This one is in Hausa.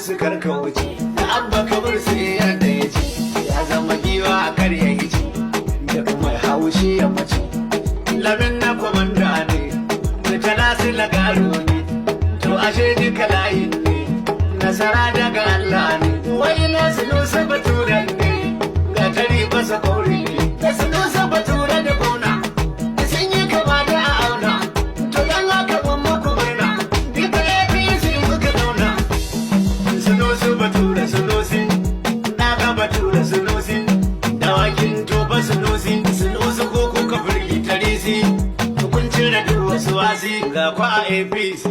musu karka wuce da abba kabir sai yadda ya ce ya zama giwa a karya hici da mai haushi ya mace labin na kwamanda ne mutala su lagaro ne to ashe duka layin ne nasara daga Allah ne wai na sunusa baturan ne ga tari basa kauri ne da sunusa batura da gona sun yi kama da a auna to dan haka ban muku murna duka APC muka zauna sunusu batura sunusi na ga batura sunusi dawakin toba sunusi ko kuka firgi tarisi kun cire duk wasu wasi ga kwa APC